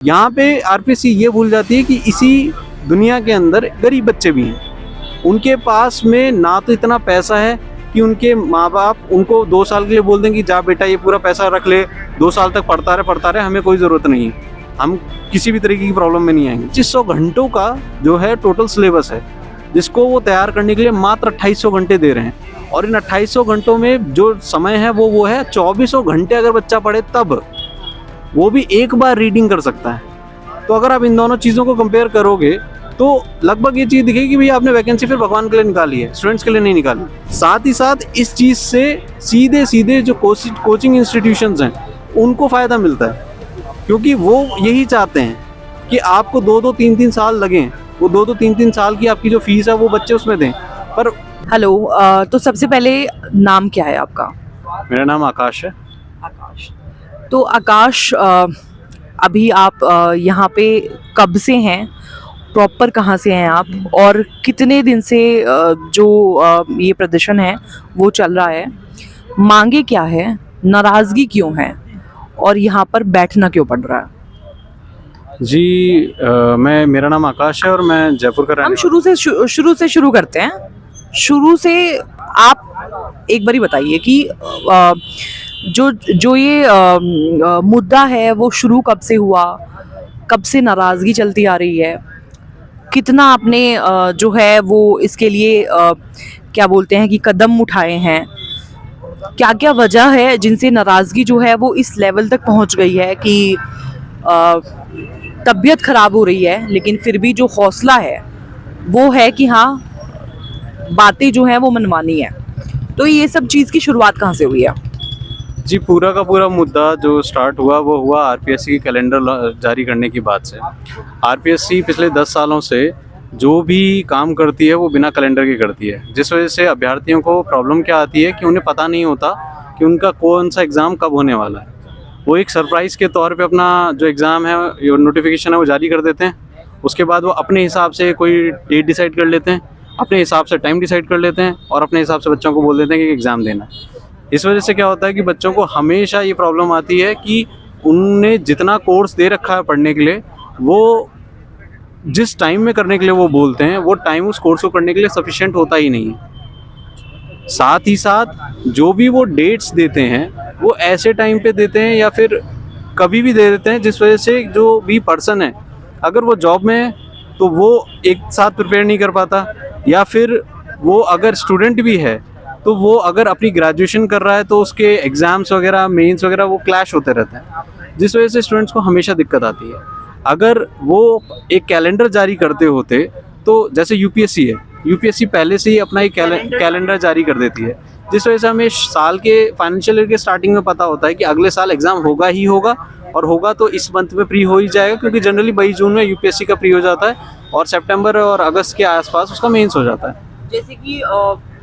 यहाँ पे आरपीएससी ये भूल जाती है कि इसी दुनिया के अंदर गरीब बच्चे भी हैं। उनके पास में ना तो इतना पैसा है कि उनके माँ बाप उनको 2 साल के लिए बोल दें कि जा बेटा ये पूरा पैसा रख ले, 2 साल तक पढ़ता रहे, हमें कोई ज़रूरत नहीं है, हम किसी भी तरीके की प्रॉब्लम में नहीं आएंगे। 2500 घंटों का जो है टोटल सिलेबस है, जिसको वो तैयार करने के लिए मात्र 2800 घंटे दे रहे हैं। और इन 2800 घंटों में जो समय है वो है 2400 घंटे अगर बच्चा पढ़े तब वो भी एक बार रीडिंग कर सकता है। तो अगर आप इन दोनों चीज़ों को कंपेयर करोगे तो लगभग ये चीज़ दिखेगी कि भैया आपने वैकेंसी फिर भगवान के लिए निकाली है, स्टूडेंट्स के लिए नहीं निकाली। साथ ही साथ इस चीज़ से सीधे सीधे जो कोचिंग इंस्टीट्यूशंस हैं उनको फ़ायदा मिलता है, क्योंकि वो यही चाहते हैं कि आपको 2-2 3-3 साल लगें, वो 2-2 3-3 साल की आपकी जो फीस है वो बच्चे उसमें दें। पर हेलो, तो सबसे पहले नाम क्या है आपका? मेरा नाम आकाश है। आकाश। तो आकाश, अभी आप यहाँ पे कब से हैं? प्रॉपर कहाँ से हैं आप? और कितने दिन से जो ये प्रदर्शन है वो चल रहा है? मांगे क्या है? नाराज़गी क्यों है? और यहाँ पर बैठना क्यों पड़ रहा है? जी, मेरा नाम आकाश है और मैं जयपुर का हम रहने शुरू से शुरू करते हैं। शुरू से आप एक बारी बताइए कि जो ये मुद्दा है वो शुरू कब से हुआ, कब से नाराज़गी चलती आ रही है, कितना आपने जो है वो इसके लिए क्या बोलते हैं कि कदम उठाए हैं, क्या क्या वजह है जिनसे नाराज़गी जो है वो इस लेवल तक पहुंच गई है कि तबीयत ख़राब हो रही है, लेकिन फिर भी जो हौसला है वो है कि हाँ बातें जो हैं वो मनवानी है। तो ये सब चीज़ की शुरुआत कहाँ से हुई है? जी, पूरा का पूरा मुद्दा जो स्टार्ट हुआ वो हुआ आरपीएससी की कैलेंडर जारी करने की बात से। आरपीएससी पिछले 10 सालों से जो भी काम करती है वो बिना कैलेंडर के करती है, जिस वजह से अभ्यर्थियों को प्रॉब्लम क्या आती है कि उन्हें पता नहीं होता कि उनका कौन सा एग्ज़ाम कब होने वाला है। वो एक सरप्राइज़ के तौर पे अपना जो एग्ज़ाम है, नोटिफिकेशन है वो जारी कर देते हैं। उसके बाद वो अपने हिसाब से कोई डेट डिसाइड कर लेते हैं, अपने हिसाब से टाइम डिसाइड कर लेते हैं और अपने हिसाब से बच्चों को बोल देते हैं कि एग्ज़ाम देना है। इस वजह से क्या होता है कि बच्चों को हमेशा ये प्रॉब्लम आती है कि उनने जितना कोर्स दे रखा है पढ़ने के लिए, वो जिस टाइम में करने के लिए वो बोलते हैं वो टाइम उस कोर्स को करने के लिए सफिशिएंट होता ही नहीं है। साथ ही साथ जो भी वो डेट्स देते हैं वो ऐसे टाइम पे देते हैं या फिर कभी भी दे देते हैं, जिस वजह से जो भी पर्सन है अगर वो जॉब में है तो वो एक साथ प्रिपेयर नहीं कर पाता, या फिर वो अगर स्टूडेंट भी है तो वो अगर अपनी ग्रेजुएशन कर रहा है तो उसके एग्ज़ाम्स वगैरह, मेंस वगैरह वो क्लैश होते रहते हैं, जिस वजह से स्टूडेंट्स को हमेशा दिक्कत आती है। अगर वो एक कैलेंडर जारी करते होते तो जैसे यूपीएससी है, यूपीएससी पहले से ही अपना एक कैलेंडर जारी कर देती है, जिस वजह से हमें साल के फाइनेंशियल ईयर के स्टार्टिंग में पता होता है कि अगले साल एग्ज़ाम होगा ही होगा, और होगा तो इस मंथ में प्री हो ही जाएगा, क्योंकि जनरली 22 जून में यूपीएससी का प्री हो जाता है और सितंबर और अगस्त के आसपास उसका मेंस हो जाता है। जैसे कि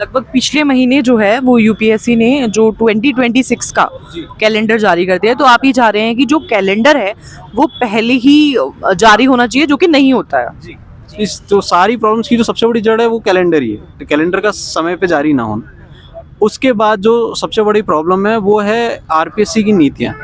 लगभग पिछले महीने जो है वो यूपीएससी ने जो 2026 का कैलेंडर जारी कर दिया है, तो आप ये चाह रहे हैं कि जो कैलेंडर है वो पहले ही जारी होना चाहिए, जो कि नहीं होता है। जी, इस जो सारी प्रॉब्लम्स की जो सबसे बड़ी जड़ है वो कैलेंडर ही है, तो कैलेंडर का समय पे जारी ना होना। उसके बाद जो सबसे बड़ी प्रॉब्लम है वो है आरपीएससी की नीतियाँ।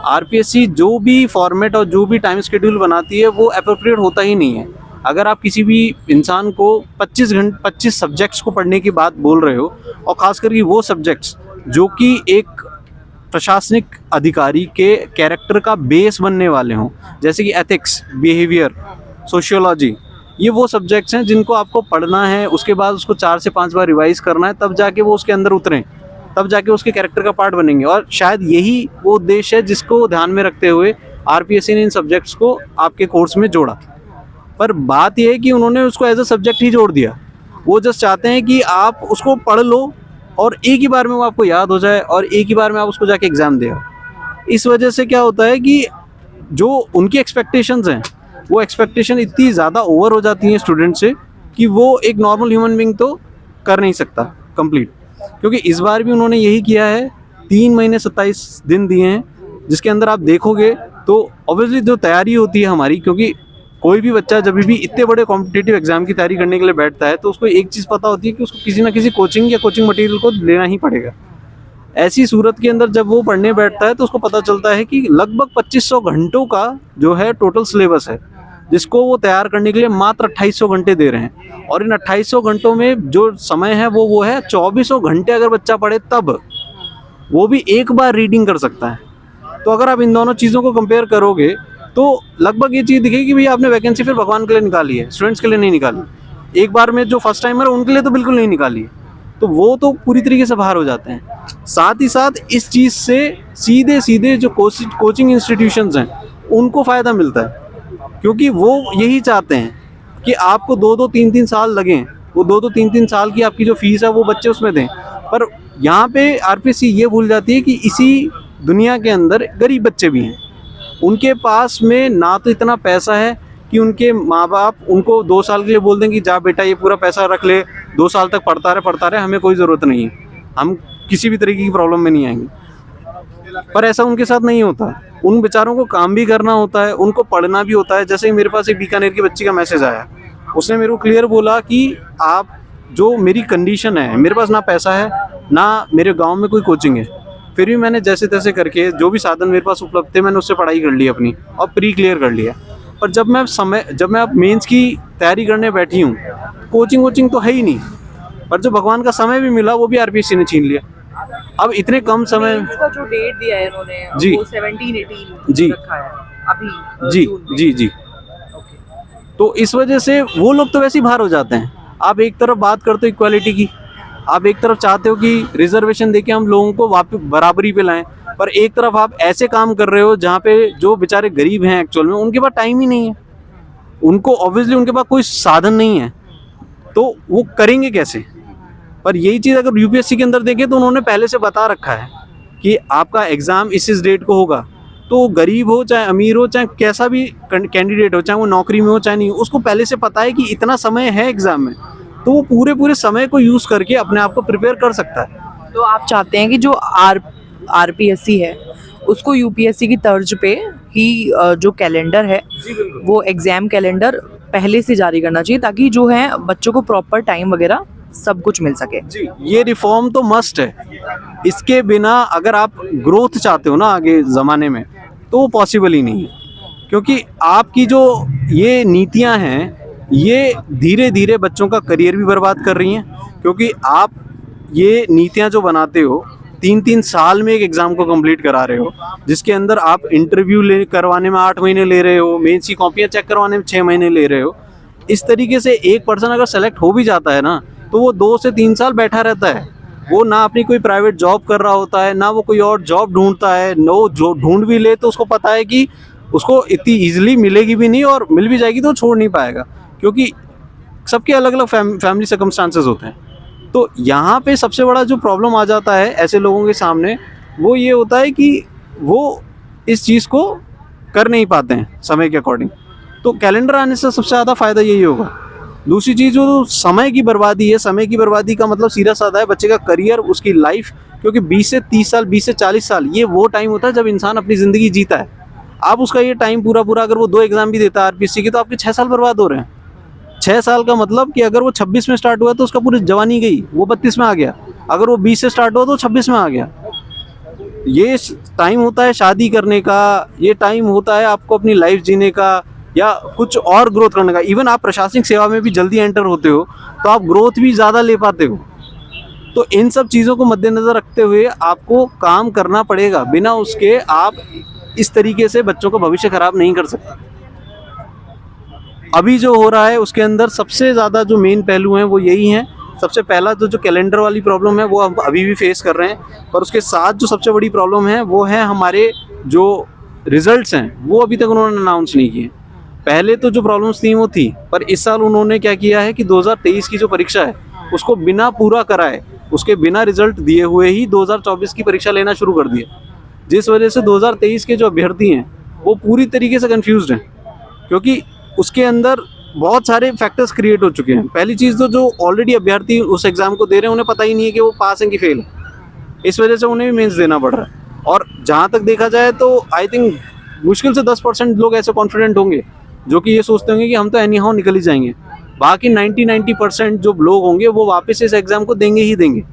आरपीएससी जो भी फॉर्मेट और जो भी टाइम शेड्यूल बनाती है वो एप्रोप्रिएट होता ही नहीं है। अगर आप किसी भी इंसान को 25 सब्जेक्ट्स को पढ़ने की बात बोल रहे हो, और ख़ास करके वो सब्जेक्ट्स जो कि एक प्रशासनिक अधिकारी के कैरेक्टर का बेस बनने वाले हों, जैसे कि एथिक्स, बिहेवियर, सोशियोलॉजी, ये वो सब्जेक्ट्स हैं जिनको आपको पढ़ना है, उसके बाद उसको 4 से 5 बार रिवाइज़ करना है, तब जाके वो उसके अंदर उतरें, तब जाके उसके कैरेक्टर का पार्ट बनेंगे। और शायद यही वो उद्देश्य है जिसको ध्यान में रखते हुए आरपीएससी ने इन सब्जेक्ट्स को आपके कोर्स में जोड़ा। पर बात यह है कि उन्होंने उसको एज अ सब्जेक्ट ही जोड़ दिया। वो जस्ट चाहते हैं कि आप उसको पढ़ लो और एक ही बार में वो आपको याद हो जाए और एक ही बार में आप उसको जाके एग्ज़ाम दे आओ। इस वजह से क्या होता है कि जो उनकी एक्सपेक्टेशंस हैं वो एक्सपेक्टेशन इतनी ज़्यादा ओवर हो जाती हैं स्टूडेंट से कि वो एक नॉर्मल ह्यूमन बीइंग तो कर नहीं सकता कंप्लीट। क्योंकि इस बार भी उन्होंने यही किया है, 3 महीने 27 दिन दिए हैं, जिसके अंदर आप देखोगे तो ऑब्वियसली जो तैयारी होती है हमारी, क्योंकि कोई भी बच्चा जब भी इतने बड़े कॉम्पिटिटिव एग्जाम की तैयारी करने के लिए बैठता है तो उसको एक चीज़ पता होती है कि उसको किसी ना किसी कोचिंग या कोचिंग मटेरियल को लेना ही पड़ेगा। ऐसी सूरत के अंदर जब वो पढ़ने बैठता है तो उसको पता चलता है कि लगभग 2500 घंटों का जो है टोटल सिलेबस है, जिसको वो तैयार करने के लिए मात्र 2800 घंटे दे रहे हैं। और इन 2800 घंटों में जो समय है वो है 2400 घंटे अगर बच्चा पढ़े तब, वो भी एक बार रीडिंग कर सकता है। तो अगर आप इन दोनों चीज़ों को कंपेयर करोगे तो लगभग ये चीज़ दिखेगी कि भैया आपने वैकेंसी फिर भगवान के लिए निकाली है, स्टूडेंट्स के लिए नहीं निकाली। एक बार में जो फर्स्ट टाइमर है उनके लिए तो बिल्कुल नहीं निकाली है, तो वो तो पूरी तरीके से बाहर हो जाते हैं। साथ ही साथ इस चीज़ से सीधे सीधे जो कोचिंग इंस्टीट्यूशंस हैं उनको फ़ायदा मिलता है, क्योंकि वो यही चाहते हैं कि आपको 2-2 3-3 साल लगें, वो 2-2 3-3 साल की आपकी जो फीस है वो बच्चे उसमें दें। पर यहाँ पे आरपीएससी ये भूल जाती है कि इसी दुनिया के अंदर गरीब बच्चे भी हैं, उनके पास में ना तो इतना पैसा है कि उनके माँ बाप उनको 2 साल के लिए बोल दें कि जा बेटा ये पूरा पैसा रख ले, 2 साल तक पढ़ता रहे, हमें कोई ज़रूरत नहीं है, हम किसी भी तरीके की प्रॉब्लम में नहीं आएंगे। पर ऐसा उनके साथ नहीं होता, उन बेचारों को काम भी करना होता है, उनको पढ़ना भी होता है। जैसे ही मेरे पास एक बीकानेर की बच्ची का मैसेज आया, उसने मेरे को क्लियर बोला कि आप जो मेरी कंडीशन है, मेरे पास ना पैसा है ना मेरे गाँव में कोई कोचिंग है, फिर भी मैंने जैसे तैसे करके जो भी साधन मेरे पास उपलब्ध थे मैंने उससे पढ़ाई कर ली अपनी और प्री क्लियर कर लिया। पर जब मैं अब मेंस की तैयारी करने बैठी हूँ, कोचिंग तो है ही नहीं, पर जो भगवान का समय भी मिला वो भी आरपीएससी ने छीन लिया। अब इतने कम समय इसका जो डेट दिया है इन्होंने जी वो 17-18 जी रखा है अभी जी जून में। जी जी तो इस वजह से वो लोग तो वैसे ही बाहर हो जाते हैं। आप एक तरफ बात करते हो इक्वालिटी की, आप एक तरफ चाहते हो कि रिजर्वेशन देके हम लोगों को वापस बराबरी पे लाएं, पर एक तरफ आप ऐसे काम कर रहे हो जहाँ पे जो बेचारे गरीब हैं एक्चुअल में उनके पास टाइम ही नहीं है, उनको ऑब्वियसली उनके पास कोई साधन नहीं है, तो वो करेंगे कैसे। पर यही चीज़ अगर यूपीएससी के अंदर देखें तो उन्होंने पहले से बता रखा है कि आपका एग्ज़ाम इस डेट को होगा, तो गरीब हो चाहे अमीर हो चाहे कैसा भी कैंडिडेट हो, चाहे वो नौकरी में हो चाहे नहीं हो, उसको पहले से पता है कि इतना समय है एग्ज़ाम में, तो वो पूरे समय को यूज़ करके अपने आप को प्रिपेयर कर सकता है। तो आप चाहते हैं कि जो आरपीएससी है उसको यूपीएससी की तर्ज पे ही जो कैलेंडर है वो एग्जाम कैलेंडर पहले से जारी करना चाहिए, ताकि जो है बच्चों को प्रॉपर टाइम वगैरह सब कुछ मिल सके। जी, ये रिफॉर्म तो मस्ट है, इसके बिना अगर आप ग्रोथ चाहते हो ना आगे ज़माने में तो वो पॉसिबल ही नहीं है, क्योंकि आपकी जो ये नीतियां हैं ये धीरे धीरे बच्चों का करियर भी बर्बाद कर रही हैं, क्योंकि आप ये नीतियां जो बनाते हो 3-3 साल में एक एग्ज़ाम को कंप्लीट करा रहे हो, जिसके अंदर आप इंटरव्यू करवाने में 8 महीने ले रहे हो, मेंस की कॉपियाँ चेक करवाने में 6 महीने ले रहे हो। इस तरीके से एक पर्सन अगर सेलेक्ट हो भी जाता है ना तो वो 2 से 3 साल बैठा रहता है, वो ना अपनी कोई प्राइवेट जॉब कर रहा होता है, ना वो कोई और जॉब ढूंढता है, नो जो ढूंढ भी ले तो उसको पता है कि उसको इतनी ईजिली मिलेगी भी नहीं, और मिल भी जाएगी तो छोड़ नहीं पाएगा, क्योंकि सबके अलग अलग फैमिली सर्कमस्टांसेस होते हैं। तो यहाँ पे सबसे बड़ा जो प्रॉब्लम आ जाता है ऐसे लोगों के सामने वो ये होता है कि वो इस चीज़ को कर नहीं पाते हैं समय के अकॉर्डिंग। तो कैलेंडर आने से सबसे ज़्यादा फ़ायदा यही होगा। दूसरी चीज़ जो समय की बर्बादी है, समय की बर्बादी का मतलब सीधा साधा है बच्चे का करियर, उसकी लाइफ, क्योंकि 20 से 30 साल 20 से 40 साल ये वो टाइम होता है जब इंसान अपनी ज़िंदगी जीता है। आप उसका ये टाइम पूरा अगर वो 2 एग्ज़ाम भी देता है आरपीएससी के तो आपके 6 साल बर्बाद हो रहे हैं। 6 साल का मतलब कि अगर वो 26 में स्टार्ट हुआ तो उसका पूरी जवानी गई, वो 32 में आ गया। अगर वो 20 से स्टार्ट हुआ तो 26 में आ गया। ये टाइम होता है शादी करने का, ये टाइम होता है आपको अपनी लाइफ जीने का या कुछ और ग्रोथ करने का। इवन आप प्रशासनिक सेवा में भी जल्दी एंटर होते हो तो आप ग्रोथ भी ज़्यादा ले पाते हो। तो इन सब चीज़ों को मद्देनज़र रखते हुए आपको काम करना पड़ेगा, बिना उसके आप इस तरीके से बच्चों का भविष्य ख़राब नहीं कर सकते। अभी जो हो रहा है उसके अंदर सबसे ज़्यादा जो मेन पहलू हैं वो यही हैं। सबसे पहला जो कैलेंडर वाली प्रॉब्लम है वो हम अभी भी फेस कर रहे हैं, पर उसके साथ जो सबसे बड़ी प्रॉब्लम है वो है हमारे जो रिजल्ट्स हैं वो अभी तक उन्होंने अनाउंस नहीं किए। पहले तो जो प्रॉब्लम्स थी वो थी, पर इस साल उन्होंने क्या किया है कि 2023 की जो परीक्षा है उसको बिना पूरा कराए, उसके बिना रिजल्ट दिए हुए ही 2024 की परीक्षा लेना शुरू कर दिया, जिस वजह से 2023 के जो अभ्यर्थी हैं वो पूरी तरीके से कन्फ्यूज्ड हैं, क्योंकि उसके अंदर बहुत सारे फैक्टर्स क्रिएट हो चुके हैं। पहली चीज़ तो जो ऑलरेडी अभ्यर्थी उस एग्ज़ाम को दे रहे हैं उन्हें पता ही नहीं है कि वो पास हैं कि फेल है, इस वजह से उन्हें भी मेंस देना पड़ रहा है। और जहाँ तक देखा जाए तो आई थिंक मुश्किल से 10% लोग ऐसे कॉन्फिडेंट होंगे जो कि ये सोचते होंगे कि हम तो एनी हाउ निकल ही जाएंगे। बाकी 90% जो लोग होंगे वो वापस इस एग्ज़ाम को देंगे ही देंगे।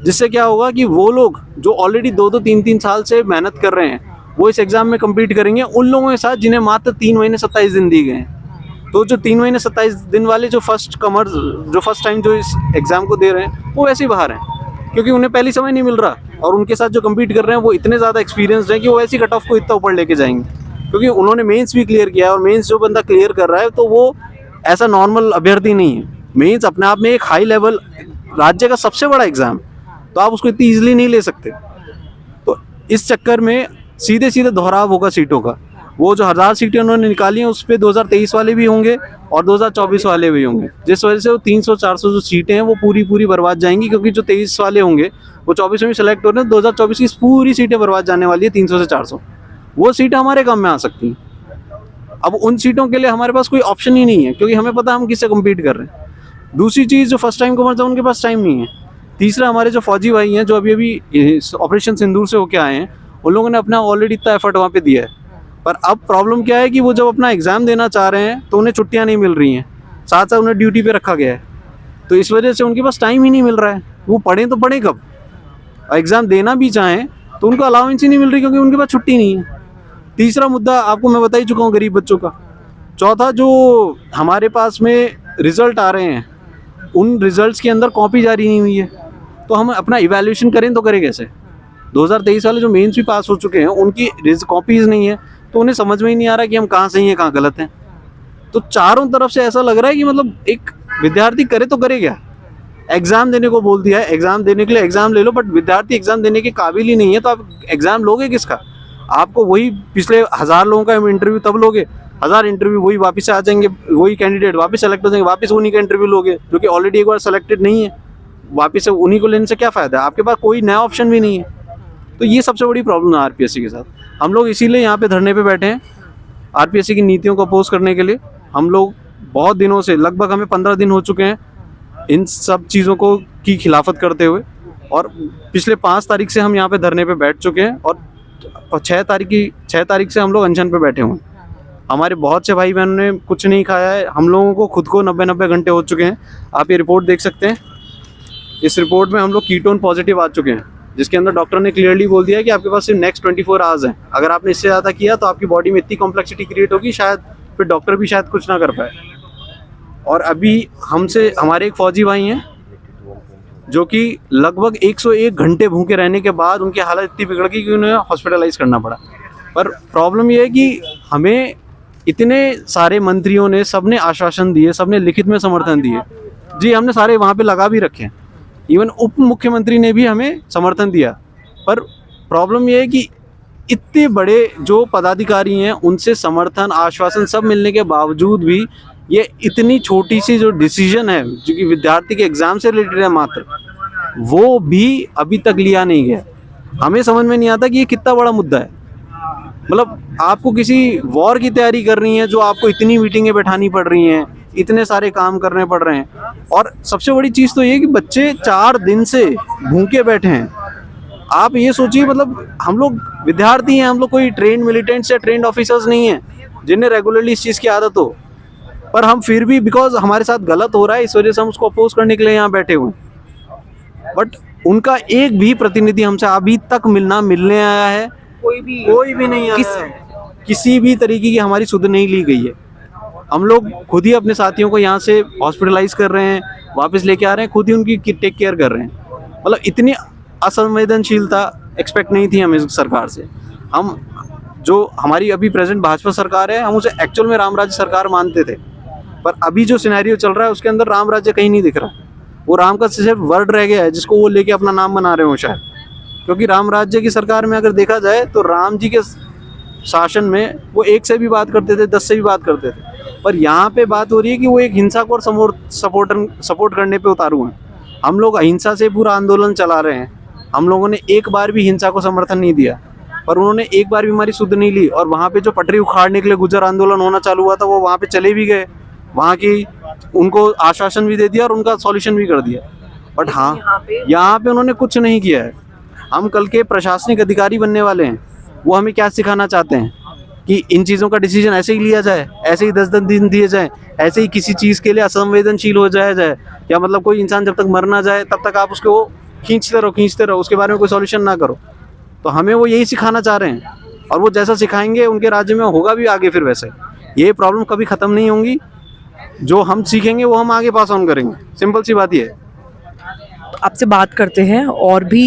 जिससे क्या होगा कि वो लोग जो ऑलरेडी 2-3 साल से मेहनत कर रहे हैं वो इस एग्ज़ाम में कम्पीट करेंगे उन लोगों के साथ जिन्हें मात्र 3 महीने 27 दिन दिए गए हैं। तो जो 3 महीने 27 दिन वाले जो फर्स्ट टाइम जो इस एग्ज़ाम को दे रहे हैं वो वैसे ही बाहर हैं, क्योंकि उन्हें पहली समय नहीं मिल रहा, और उनके साथ जो कम्पीट कर रहे हैं वो इतने ज़्यादा एक्सपीरियंसड हैं कि वो ऐसी कट ऑफ को इतना ऊपर लेके जाएंगे, क्योंकि उन्होंने मेंस भी क्लियर किया है। और मेंस जो बंदा क्लियर कर रहा है तो वो ऐसा नॉर्मल अभ्यर्थी नहीं है। मेंस अपने आप में एक हाई लेवल राज्य का सबसे बड़ा एग्ज़ाम, तो आप उसको इतनी ईजिली नहीं ले सकते। तो इस चक्कर में सीधे सीधे दोहराव होगा सीटों का। वो जो 1000 सीटें उन्होंने निकाली हैं उस पर 2023 वाले भी होंगे और 2024 वाले भी होंगे, जिस वजह से वो 300-400 जो सीटें हैं वो पूरी बर्बाद जाएंगी, क्योंकि जो 23 वाले होंगे वो 24 में सेलेक्ट हो रहे हैं। 2024 की पूरी सीटें बर्बाद जाने वाली है, 300 से 400 वो सीटें हमारे काम में आ सकती हैं। अब उन सीटों के लिए हमारे पास कोई ऑप्शन ही नहीं है, क्योंकि हमें पता है हम किससे कम्पीट कर रहे हैं। दूसरी चीज़, जो फर्स्ट टाइम कमर्स हैं उनके पास टाइम नहीं है। तीसरा, हमारे जो फौजी भाई हैं जो अभी ऑपरेशन सिंदूर से होके आए हैं, उन लोगों ने अपना ऑलरेडी इतना एफर्ट वहाँ पे दिया है, पर अब प्रॉब्लम क्या है कि वो जब अपना एग्ज़ाम देना चाह रहे हैं तो उन्हें छुट्टियाँ नहीं मिल रही हैं, साथ साथ उन्हें ड्यूटी पे रखा गया है। तो इस वजह से उनके पास टाइम ही नहीं मिल रहा है। वो पढ़ें तो पढ़ें कब, एग्ज़ाम देना भी चाहें तो उनको अलाउंस ही नहीं मिल रही, क्योंकि उनके पास छुट्टी नहीं है। तीसरा मुद्दा आपको मैं बता ही चुका हूँ, गरीब बच्चों का। चौथा, जो हमारे पास में रिज़ल्ट आ रहे हैं उन रिज़ल्ट्स के अंदर कॉपी जारी नहीं हुई है, तो हम अपना इवैल्यूएशन करें तो करें कैसे। 2023 वाले जो मेंस भी पास हो चुके हैं उनकी कॉपीज़ नहीं है, तो उन्हें समझ में ही नहीं आ रहा कि हम कहाँ सही हैं कहाँ गलत हैं। तो चारों तरफ से ऐसा लग रहा है कि मतलब एक विद्यार्थी करे तो करे क्या। एग्ज़ाम देने को बोल दिया है, एग्ज़ाम देने के लिए एग्ज़ाम ले लो, बट विद्यार्थी एग्ज़ाम देने के काबिल ही नहीं है, तो आप एग्ज़ाम लोगे किसका। आपको वही पिछले 1000 लोगों का इंटरव्यू तब लोगे, 1000 इंटरव्यू वही वापस आ जाएंगे, वही कैंडिडेट वापस सेलेक्ट हो जाएंगे, वापस उन्हीं का इंटरव्यू लोगे जो कि ऑलरेडी एक बार सेलेक्टेड नहीं है। वापस से उन्हीं को लेने से क्या फ़ायदा है, आपके पास कोई नया ऑप्शन भी नहीं है। तो ये सबसे बड़ी प्रॉब्लम है आरपीएससी के साथ। हम लोग इसीलिए यहाँ पे धरने पे बैठे हैं, आरपीएससी की नीतियों को अपोज करने के लिए। हम लोग बहुत दिनों से, लगभग हमें 15 दिन हो चुके हैं इन सब चीज़ों को की खिलाफत करते हुए, और पिछले 5 तारीख से हम यहाँ पे धरने पे बैठ चुके हैं, और 6 तारीख से हम लोग अनशन पे बैठे हुए हैं। हमारे बहुत से भाई बहनों ने कुछ नहीं खाया है, हम लोगों को खुद को 90 घंटे हो चुके हैं। आप ये रिपोर्ट देख सकते हैं, इस रिपोर्ट में हम लोग कीटोन पॉजिटिव आ चुके हैं, जिसके अंदर डॉक्टर ने क्लियरली बोल दिया है कि आपके पास सिर्फ नेक्स्ट 24 आवर्स हैं। अगर आपने इससे ज़्यादा किया तो आपकी बॉडी में इतनी कॉम्प्लेक्सिटी क्रिएट होगी, शायद फिर डॉक्टर भी शायद कुछ ना कर पाए। और अभी हमारे एक फ़ौजी भाई हैं जो कि लगभग 101 घंटे भूखे रहने के बाद उनकी हालत इतनी बिगड़ गई कि उन्हें हॉस्पिटलाइज करना पड़ा। पर प्रॉब्लम ये है कि हमें इतने सारे मंत्रियों ने, सबने आश्वासन दिए, सबने लिखित में समर्थन दिए जी, हमने सारे वहाँ पे लगा भी रखे हैं, इवन उप मुख्यमंत्री ने भी हमें समर्थन दिया। पर प्रॉब्लम ये है कि इतने बड़े जो पदाधिकारी हैं उनसे समर्थन, आश्वासन सब मिलने के बावजूद भी ये इतनी छोटी सी जो डिसीजन है जो कि विद्यार्थी के एग्ज़ाम से रिलेटेड है मात्र, वो भी अभी तक लिया नहीं गया। हमें समझ में नहीं आता कि ये कितना बड़ा मुद्दा है। मतलब आपको किसी वॉर की तैयारी कर रही है जो आपको इतनी मीटिंगें बैठानी पड़ रही हैं, इतने सारे काम करने पड़ रहे हैं, और सबसे बड़ी चीज़ तो ये कि बच्चे 4 दिन से भूखे बैठे हैं। आप ये सोचिए, मतलब हम लोग विद्यार्थी हैं, हम लोग कोई ट्रेंड मिलिटेंट्स या ट्रेंड ऑफिसर्स नहीं हैं जिन्हें रेगुलरली इस चीज़ की आदत हो, पर हम फिर भी बिकॉज हमारे साथ गलत हो रहा है इस वजह से हम उसको अपोज करने के लिए यहाँ बैठे हुए हैं। बट उनका एक भी प्रतिनिधि हमसे अभी तक मिलने आया है, कोई भी नहीं आया है। किसी भी तरीके की हमारी सुध नहीं ली गई है। हम लोग खुद ही अपने साथियों को यहाँ से हॉस्पिटलाइज कर रहे हैं, वापस लेके आ रहे हैं, खुद ही उनकी टेक केयर कर रहे हैं। मतलब इतनी असंवेदनशीलता एक्सपेक्ट नहीं थी हमें सरकार से। हम जो हमारी अभी प्रेजेंट भाजपा सरकार है, हम उसे एक्चुअल में राम राज्य सरकार मानते थे, पर अभी जो सिनेरियो चल रहा है उसके अंदर राम राज्य कहीं नहीं दिख रहा। वो राम का सिर्फ वर्ड रह गया है जिसको वो लेके अपना नाम बना रहे हो शायद, क्योंकि राम राज्य की सरकार में अगर देखा जाए तो राम जी के शासन में वो 1 से भी बात करते थे, 10 से भी बात करते थे, पर यहाँ पे बात हो रही है कि वो एक हिंसा को और सपोर्ट करने पे उतारू हैं। हम लोग अहिंसा से पूरा आंदोलन चला रहे हैं, हम लोगों ने एक बार भी हिंसा को समर्थन नहीं दिया, पर उन्होंने एक बार भी हमारी सुध नहीं ली। और वहाँ पे जो पटरी उखाड़ने के लिए गुजर आंदोलन होना चालू हुआ था, वो वहाँ पे चले भी गए, वहाँ की उनको आश्वासन भी दे दिया और उनका सॉल्यूशन भी कर दिया। बट हाँ, यहाँ पे उन्होंने कुछ नहीं किया है। हम कल के प्रशासनिक अधिकारी बनने वाले हैं, वो हमें क्या सिखाना चाहते हैं कि इन चीज़ों का डिसीजन ऐसे ही लिया जाए, ऐसे ही 10 दिन दिए जाए, ऐसे ही किसी चीज़ के लिए असंवेदनशील हो जाया जाए, या मतलब कोई इंसान जब तक मर ना जाए तब तक आप उसको खींचते रहो, उसके बारे में कोई सॉल्यूशन ना करो। तो हमें वो यही सिखाना चाह रहे हैं, और वो जैसा सिखाएंगे उनके राज्य में होगा भी आगे फिर वैसे। ये प्रॉब्लम कभी ख़त्म नहीं होंगी, जो हम सीखेंगे वो हम आगे पास ऑन करेंगे, सिंपल सी बात ये है। आपसे बात करते हैं और भी